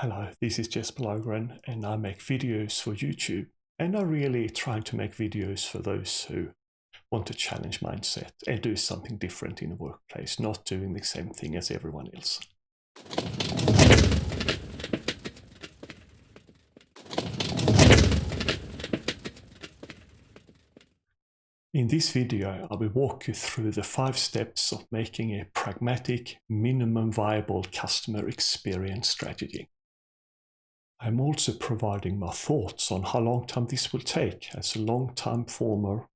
Hello, this is Jesper Logren and I make videos for YouTube, and I'm really trying to make videos for those who want to challenge mindset and do something different in the workplace, not doing the same thing as everyone else. In this video, I will walk you through the 5 steps of making a pragmatic, minimum viable customer experience strategy. I'm also providing my thoughts on how long time this will take as a long-time former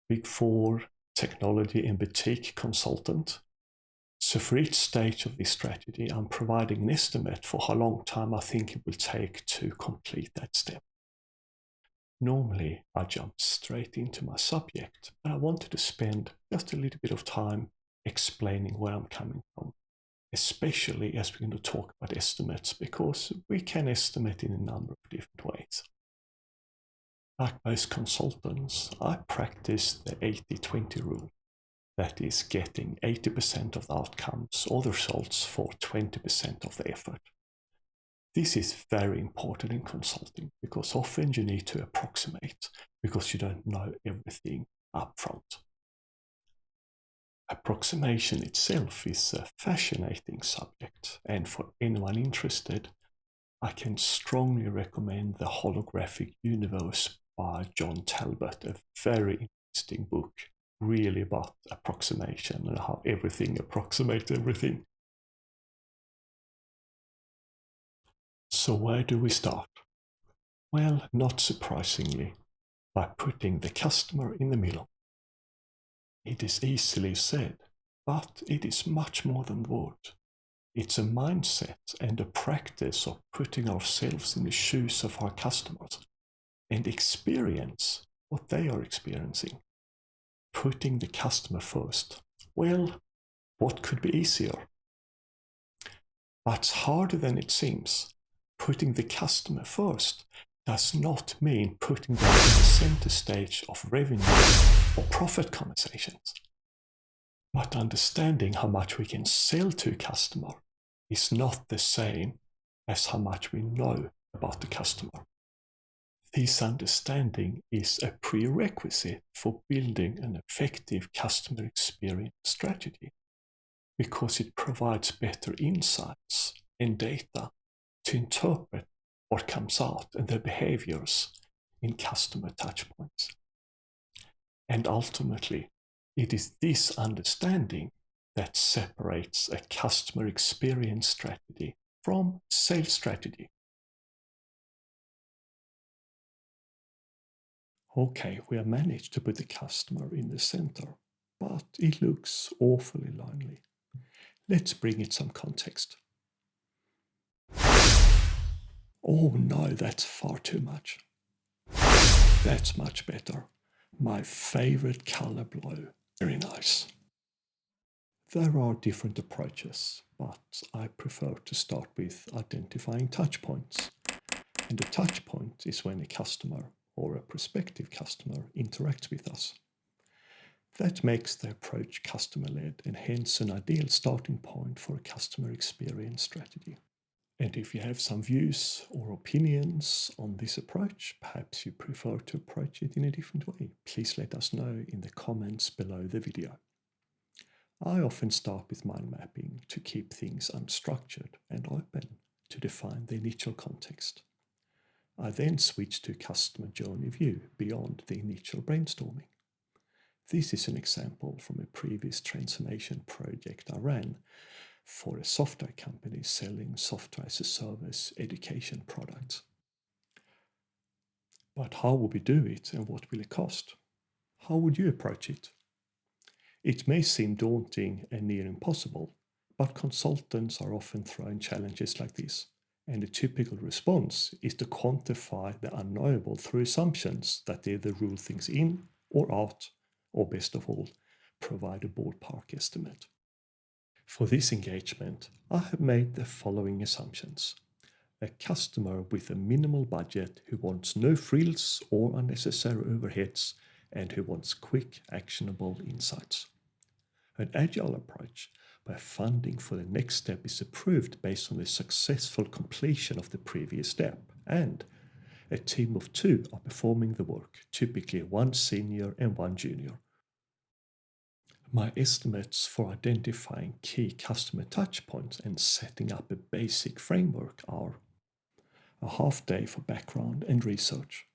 Big Four technology and boutique consultant. So for each stage of this strategy, I'm providing an estimate for how long time I think it will take to complete that step. Normally, I jump straight into my subject, but I wanted to spend just a little bit of time explaining where I'm coming from, especially as we're going to talk about estimates, because we can estimate in a number of different ways. Like most consultants, I practice the 80-20 rule. That is getting 80% of the outcomes or the results for 20% of the effort. This is very important in consulting because often you need to approximate because you don't know everything up front. Approximation itself is a fascinating subject, and for anyone interested, I can strongly recommend The Holographic Universe by John Talbot, a very interesting book, really about approximation and how everything approximates everything. So where do we start? Well, not surprisingly, by putting the customer in the middle. It is easily said, but it is much more than words. It's a mindset and a practice of putting ourselves in the shoes of our customers and experience what they are experiencing. Putting the customer first. Well, what could be easier? But harder than it seems. Putting the customer first does not mean putting them in the center stage of revenue or profit conversations. But understanding how much we can sell to a customer is not the same as how much we know about the customer. This understanding is a prerequisite for building an effective customer experience strategy because it provides better insights and data to interpret what comes out and their behaviors in customer touchpoints. And ultimately, it is this understanding that separates a customer experience strategy from sales strategy. Okay, we have managed to put the customer in the center, but it looks awfully lonely. Let's bring it some context. Oh no, that's far too much. That's much better. My favorite color blue. Very nice. There are different approaches, but I prefer to start with identifying touch points. And a touch point is when a customer or a prospective customer interacts with us. That makes the approach customer-led and hence an ideal starting point for a customer experience strategy. And if you have some views or opinions on this approach, perhaps you prefer to approach it in a different way, please let us know in the comments below the video. I often start with mind mapping to keep things unstructured and open to define the initial context. I then switch to customer journey view beyond the initial brainstorming. This is an example from a previous transformation project I ran for a software company selling software as a service education products. But how would we do it and what will it cost? How would you approach it? It may seem daunting and near impossible, but consultants are often thrown challenges like this, and the typical response is to quantify the unknowable through assumptions that either rule things in or out, or best of all, provide a ballpark estimate. For this engagement, I have made the following assumptions. A customer with a minimal budget who wants no frills or unnecessary overheads and who wants quick, actionable insights. An agile approach where funding for the next step is approved based on the successful completion of the previous step, and a team of 2 are performing the work, typically 1 senior and 1 junior. My estimates for identifying key customer touchpoints and setting up a basic framework are a half day for background and research,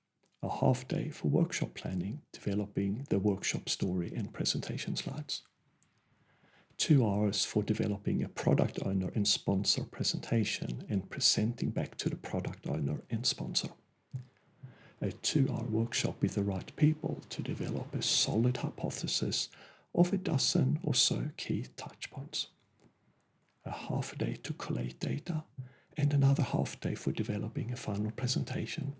a half day for workshop planning, developing the workshop story and presentation slides, 2 hours for developing a product owner and sponsor presentation and presenting back to the product owner and sponsor, a 2-hour workshop with the right people to develop a solid hypothesis of a dozen or so key touchpoints, a half day to collate data, and another half day for developing a final presentation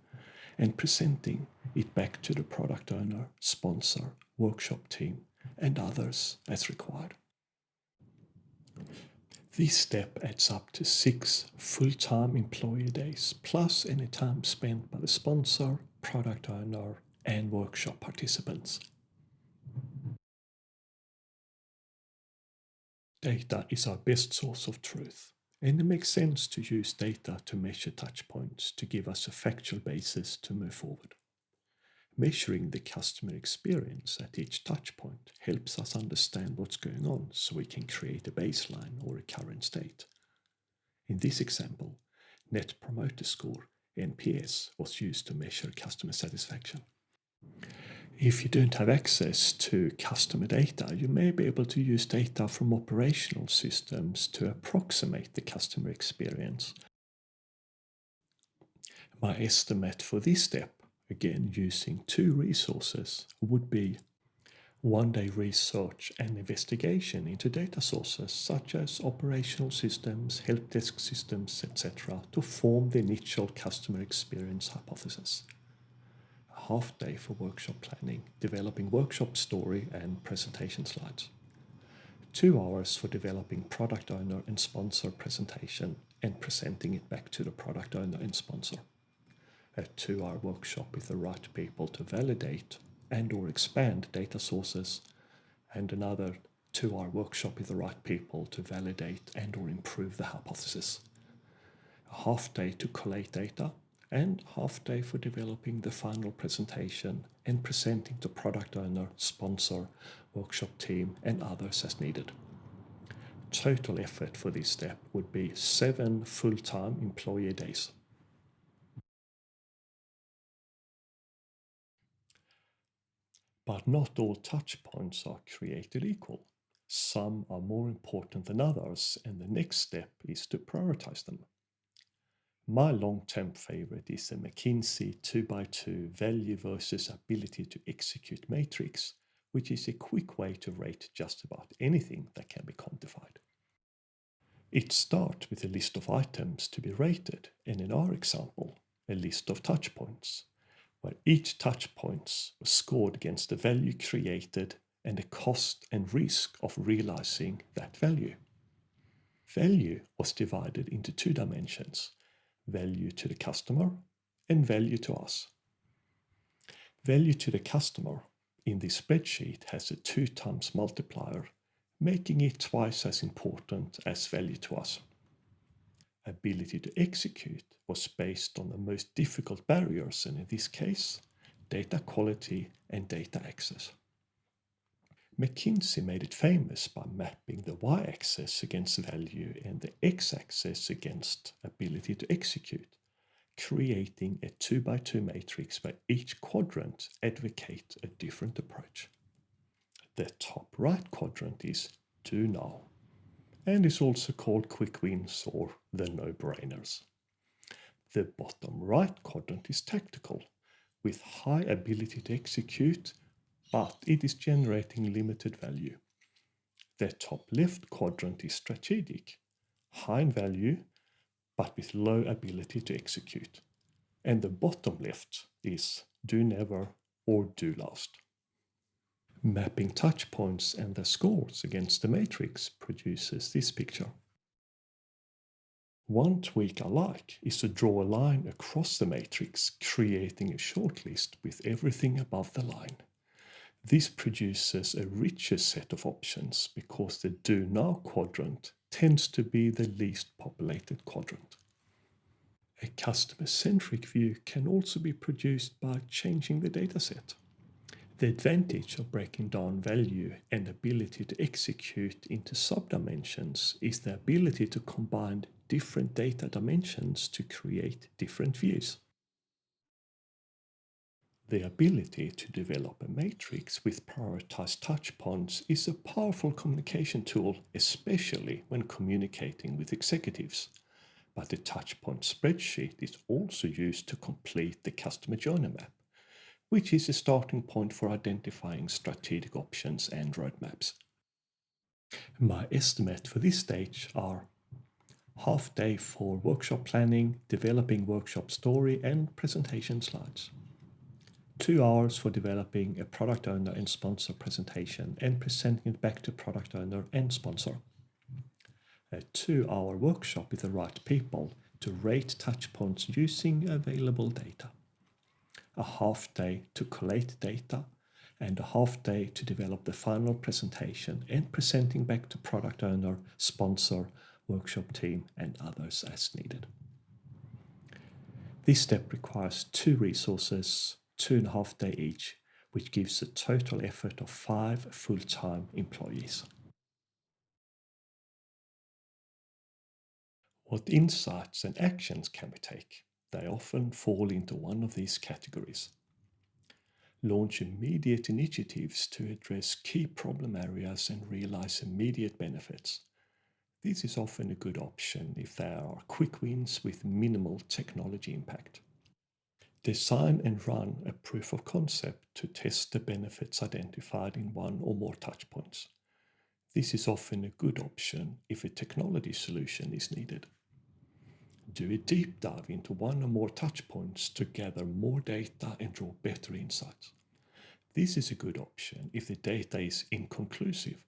and presenting it back to the product owner, sponsor, workshop team, and others as required. This step adds up to 6 full-time employee days, plus any time spent by the sponsor, product owner, and workshop participants. Data is our best source of truth, and it makes sense to use data to measure touchpoints to give us a factual basis to move forward. Measuring the customer experience at each touchpoint helps us understand what's going on so we can create a baseline or a current state. In this example, Net Promoter Score, NPS, was used to measure customer satisfaction. If you don't have access to customer data, you may be able to use data from operational systems to approximate the customer experience. My estimate for this step, again using 2 resources, would be 1 day research and investigation into data sources such as operational systems, help desk systems, etc. to form the initial customer experience hypothesis. A half day for workshop planning, developing workshop story and presentation slides. 2 hours for developing product owner and sponsor presentation and presenting it back to the product owner and sponsor. A 2-hour workshop with the right people to validate and or expand data sources, and another 2-hour workshop with the right people to validate and or improve the hypothesis. A half day to collate data, and half day for developing the final presentation and presenting to product owner, sponsor, workshop team, and others as needed. Total effort for this step would be 7 full-time employee days. But not all touchpoints are created equal. Some are more important than others, and the next step is to prioritize them. My long-term favorite is the McKinsey 2x2 value versus ability to execute matrix, which is a quick way to rate just about anything that can be quantified. It starts with a list of items to be rated, and in our example, a list of touchpoints, where each touchpoint was scored against the value created and the cost and risk of realizing that value. Value was divided into 2 dimensions: value to the customer and value to us. Value to the customer in this spreadsheet has a 2 times multiplier, making it twice as important as value to us. Ability to execute was based on the most difficult barriers, and in this case, data quality and data access. McKinsey made it famous by mapping the y-axis against value and the x-axis against ability to execute, creating a 2x2 matrix where each quadrant advocates a different approach. The top right quadrant is do now, and is also called quick wins or the no-brainers. The bottom right quadrant is tactical, with high ability to execute, but it is generating limited value. The top left quadrant is strategic, high in value, but with low ability to execute. And the bottom left is do never or do last. Mapping touchpoints and their scores against the matrix produces this picture. One tweak I like is to draw a line across the matrix, creating a shortlist with everything above the line. This produces a richer set of options because the do now quadrant tends to be the least populated quadrant. A customer-centric view can also be produced by changing the dataset. The advantage of breaking down value and ability to execute into subdimensions is the ability to combine different data dimensions to create different views. The ability to develop a matrix with prioritized touchpoints is a powerful communication tool, especially when communicating with executives. But the touchpoint spreadsheet is also used to complete the customer journey map, which is a starting point for identifying strategic options and roadmaps. My estimate for this stage are half day for workshop planning, developing workshop story and presentation slides. 2 hours for developing a product owner and sponsor presentation and presenting it back to product owner and sponsor. A 2 hour workshop with the right people to rate touchpoints using available data. A half day to collate data and a half day to develop the final presentation and presenting back to product owner, sponsor, workshop team and others as needed. This step requires 2 resources, 2.5 days each, which gives a total effort of 5 full-time employees. What insights and actions can we take? They often fall into one of these categories. Launch immediate initiatives to address key problem areas and realize immediate benefits. This is often a good option if there are quick wins with minimal technology impact. Design and run a proof of concept to test the benefits identified in one or more touchpoints. This is often a good option if a technology solution is needed. Do a deep dive into one or more touchpoints to gather more data and draw better insights. This is a good option if the data is inconclusive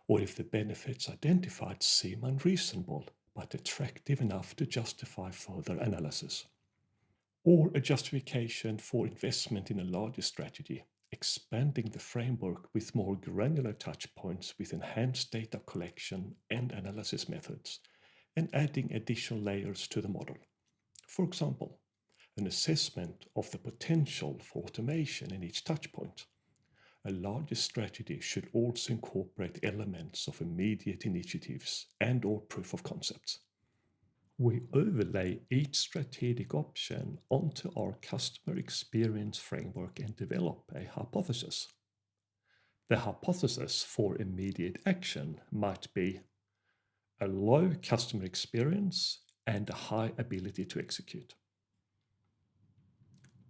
or if the benefits identified seem unreasonable but attractive enough to justify further analysis. Or a justification for investment in a larger strategy, expanding the framework with more granular touchpoints with enhanced data collection and analysis methods, and adding additional layers to the model. For example, an assessment of the potential for automation in each touchpoint. A larger strategy should also incorporate elements of immediate initiatives and/or proof of concepts. We overlay each strategic option onto our customer experience framework and develop a hypothesis. The hypothesis for immediate action might be a low customer experience and a high ability to execute.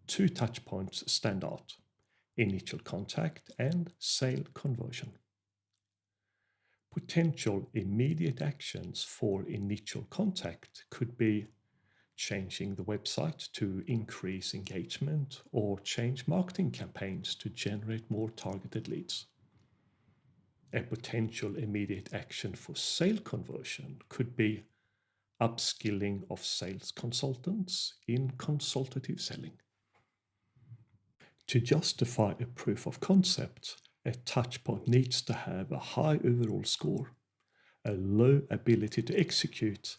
2 touchpoints stand out: initial contact and sale conversion. Potential immediate actions for initial contact could be changing the website to increase engagement or change marketing campaigns to generate more targeted leads. A potential immediate action for sale conversion could be upskilling of sales consultants in consultative selling. To justify a proof of concept, a touchpoint needs to have a high overall score, a low ability to execute,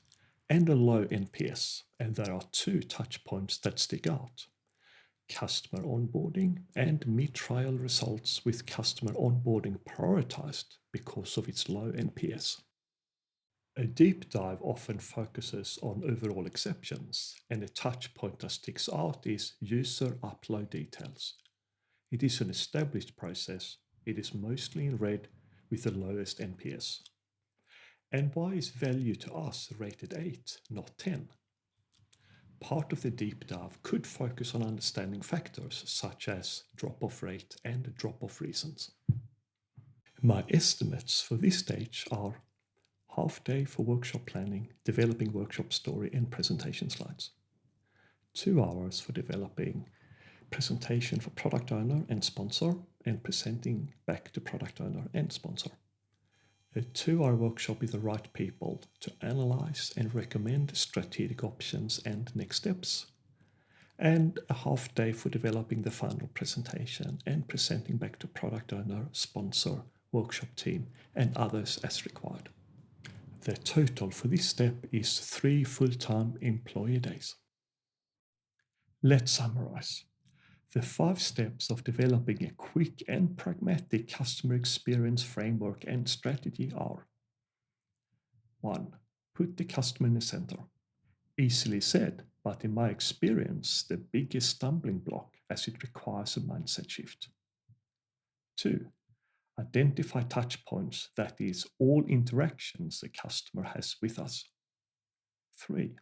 and a low NPS. And there are 2 touchpoints that stick out: customer onboarding and mid-trial results, with customer onboarding prioritized because of its low NPS. A deep dive often focuses on overall exceptions, and a touchpoint that sticks out is user upload details. It is an established process. It is mostly in red with the lowest NPS. And why is value to us rated 8, not 10? Part of the deep dive could focus on understanding factors such as drop-off rate and drop-off reasons. My estimates for this stage are half day for workshop planning, developing workshop story and presentation slides. 2 hours for developing presentation for product owner and sponsor and presenting back to product owner and sponsor. A 2 hour workshop with the right people to analyze and recommend strategic options and next steps. and a half day for developing the final presentation and presenting back to product owner, sponsor, workshop team, and others as required. The total for this step is 3 full-time employee days. Let's summarize. The 5 steps of developing a quick and pragmatic customer experience framework and strategy are: 1. Put the customer in the center. Easily said, but in my experience, the biggest stumbling block as it requires a mindset shift. 2. Identify touch points, that is, all interactions a customer has with us. 3.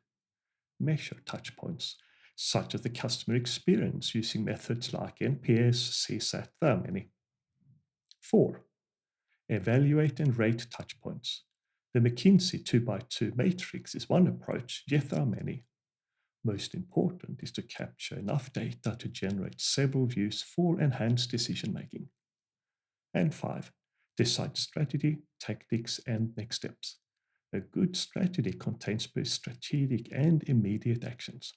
Measure touch points, such as the customer experience using methods like NPS, CSAT, there are many. 4. Evaluate and rate touch points. The McKinsey 2x2 matrix is one approach, yet there are many. Most important is to capture enough data to generate several views for enhanced decision making. And 5. Decide strategy, tactics, and next steps. A good strategy contains both strategic and immediate actions.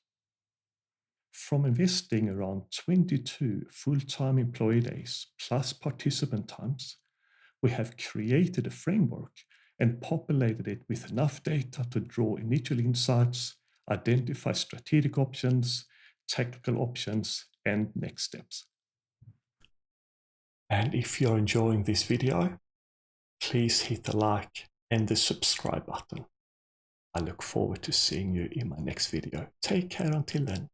From investing around 22 full-time employee days plus participant times, we have created a framework and populated it with enough data to draw initial insights, identify strategic options, tactical options, and next steps. And if you're enjoying this video, please hit the like and the subscribe button. I look forward to seeing you in my next video. Take care until then.